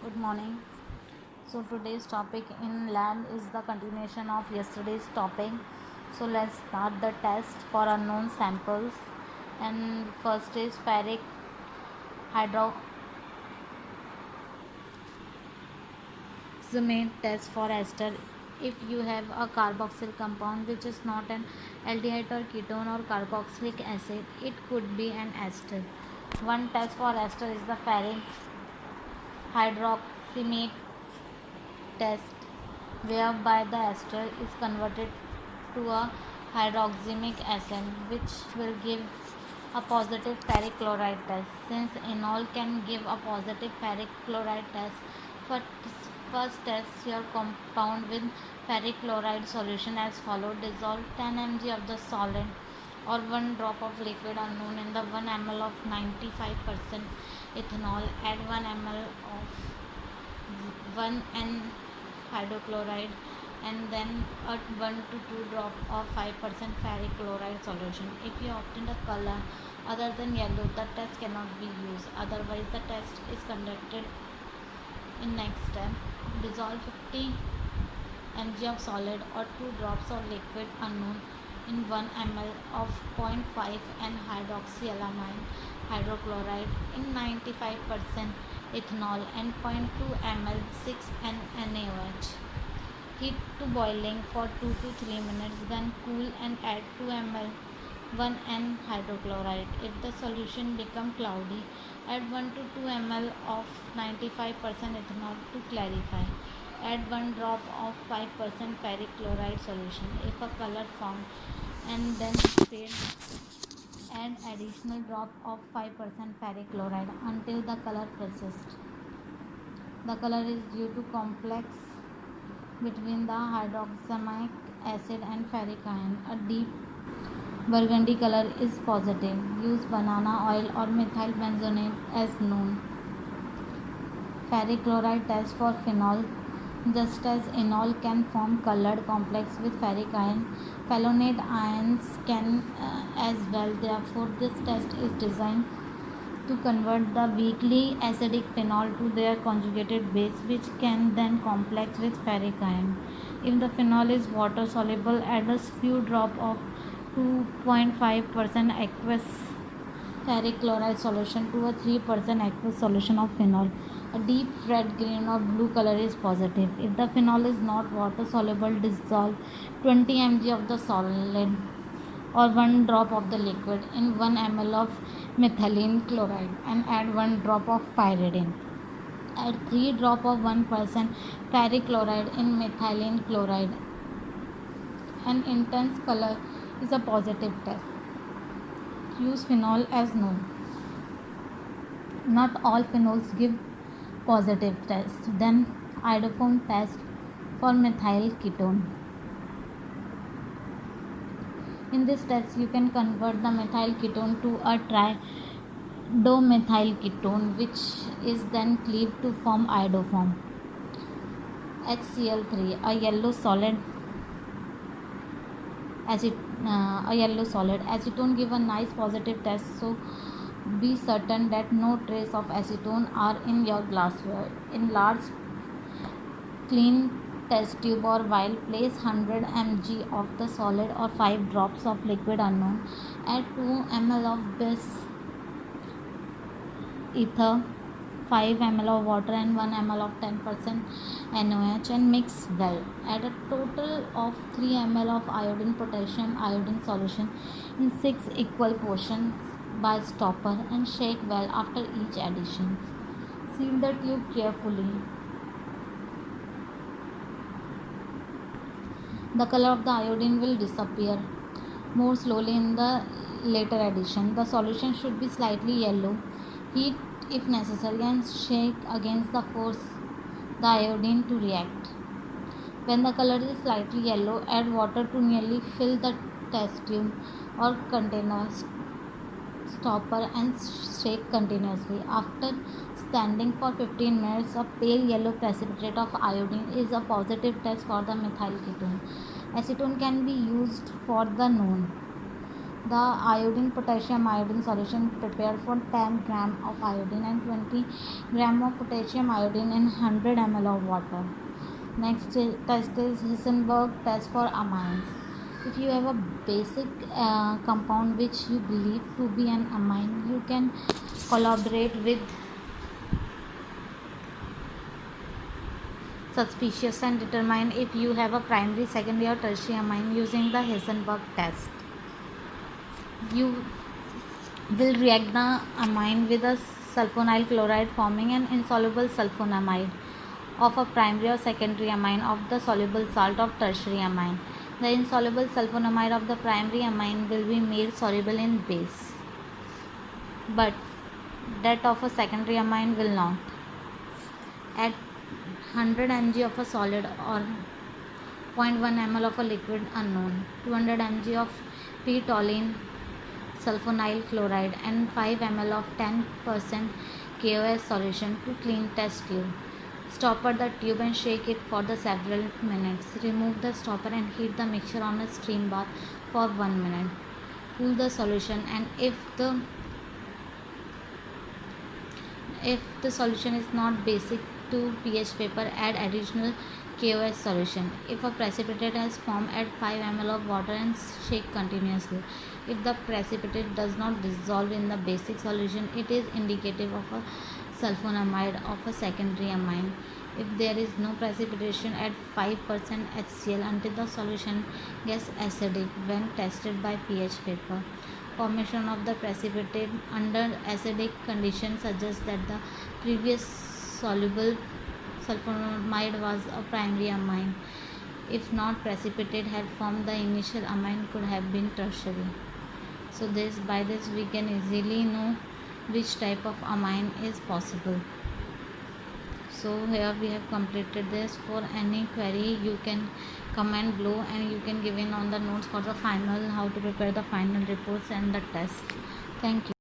Good morning. So today's topic in lab is the continuation of yesterday's topic. So let's start the test for unknown samples. And first is ferric hydroxamate test for ester. If you have a carboxyl compound which is not an aldehyde or ketone or carboxylic acid, it could be an ester. One test for ester is the ferric hydroxamate test, whereby the ester is converted to a hydroxamic acid, which will give a positive ferric chloride test. Since enol can give a positive ferric chloride test, first test your compound with ferric chloride solution as follows. Dissolve 10 mg of the solid or 1 drop of liquid unknown in the 1 ml of 95% ethanol. Add 1 ml of 1N hydrochloride and then a 1 to 2 drop of 5% ferric chloride solution. If you obtain a color other than yellow, the test cannot be used. Otherwise, the test is conducted in next step. Dissolve 50 mg of solid or 2 drops of liquid unknown in 1 ml of 0.5 N hydroxylamine hydrochloride in 95% ethanol and 0.2 ml 6N NaOH. Heat to boiling for 2 to 3 minutes, then cool and add 2 ml 1N hydrochloride. If the solution becomes cloudy, add 1 to 2 ml of 95% ethanol to clarify. Add 1 drop of 5% ferric chloride solution. If a color formed and then fade, add additional drop of 5% ferric chloride until the color persists. The color is due to complex between the hydroxamic acid and ferric ion. A deep burgundy color is positive. Use banana oil or methyl benzoate as known. Ferric chloride test for phenol. Just as enol can form colored complex with ferric ion, phenolate ions can as well. Therefore, this test is designed to convert the weakly acidic phenol to their conjugated base, which can then complex with ferric ion. If the phenol is water soluble, add a few drops of 2.5% aqueous ferric chloride solution to a 3% aqueous solution of phenol. A deep red, green or blue color is positive. If the phenol is not water soluble, dissolve 20 mg of the solid or 1 drop of the liquid in 1 ml of methylene chloride and add 1 drop of pyridine. Add 3 drop of 1% ferric chloride in methylene chloride. An intense color is a positive test. Use phenol as known. Not all phenols give positive test. Then iodoform test for methyl ketone. In this test, you can convert the methyl ketone to a tridomethyl ketone, which is then cleaved to form iodoform. HCl3, a yellow solid. Acetone give a nice positive test, so be certain that no trace of acetone are in your glassware. In large clean test tube or vial, place 100 mg of the solid or 5 drops of liquid unknown. Add 2 ml of bis ether, 5 ml of water and 1 ml of 10% NaOH and mix well. Add a total of 3 ml of iodine potassium iodine solution in 6 equal portions by stopper and shake well after each addition. Seal the tube carefully. The color of the iodine will disappear more slowly in the later addition. The solution should be slightly yellow. Heat if necessary and shake against the force the iodine to react. When the color is slightly yellow, add water to nearly fill the test tube or container stopper and shake continuously. After standing for 15 minutes, a pale yellow precipitate of iodine is a positive test for the methyl ketone. Acetone can be used for the known. The iodine potassium iodine solution prepared for 10 gram of iodine and 20 gram of potassium iodine in 100 ml of water. Next test is Heisenberg test for amines. If you have a basic compound which you believe to be an amine, you can collaborate with suspicious and determine if you have a primary, secondary or tertiary amine using the Heisenberg test. You will react the amine with a sulfonyl chloride, forming an insoluble sulfonamide of a primary or secondary amine of the soluble salt of tertiary amine. The insoluble sulfonamide of the primary amine will be made soluble in base, but that of a secondary amine will not. At 100 mg of a solid or 0.1 ml of a liquid unknown, 200 mg of p-toluene sulfonyl chloride and 5 ml of 10% KOS solution to clean test tube. Stopper the tube and shake it for the several minutes. Remove the stopper and heat the mixture on a steam bath for 1 minute. Cool the solution, and if the solution is not basic to pH paper, add additional KOS solution. If a precipitate has formed, add 5 ml of water and shake continuously. If the precipitate does not dissolve in the basic solution, it is indicative of a sulfonamide of a secondary amine. If there is no precipitation, add 5% HCl until the solution gets acidic when tested by pH paper. Formation of the precipitate under acidic conditions suggests that the previous soluble sulfonamide was a primary amine. If not precipitate had formed, the initial amine could have been tertiary. So by this we can easily know which type of amine is possible. So here we have completed this. For any query you can comment below, and you can give in on the notes for the final, how to prepare the final reports and the test. Thank you.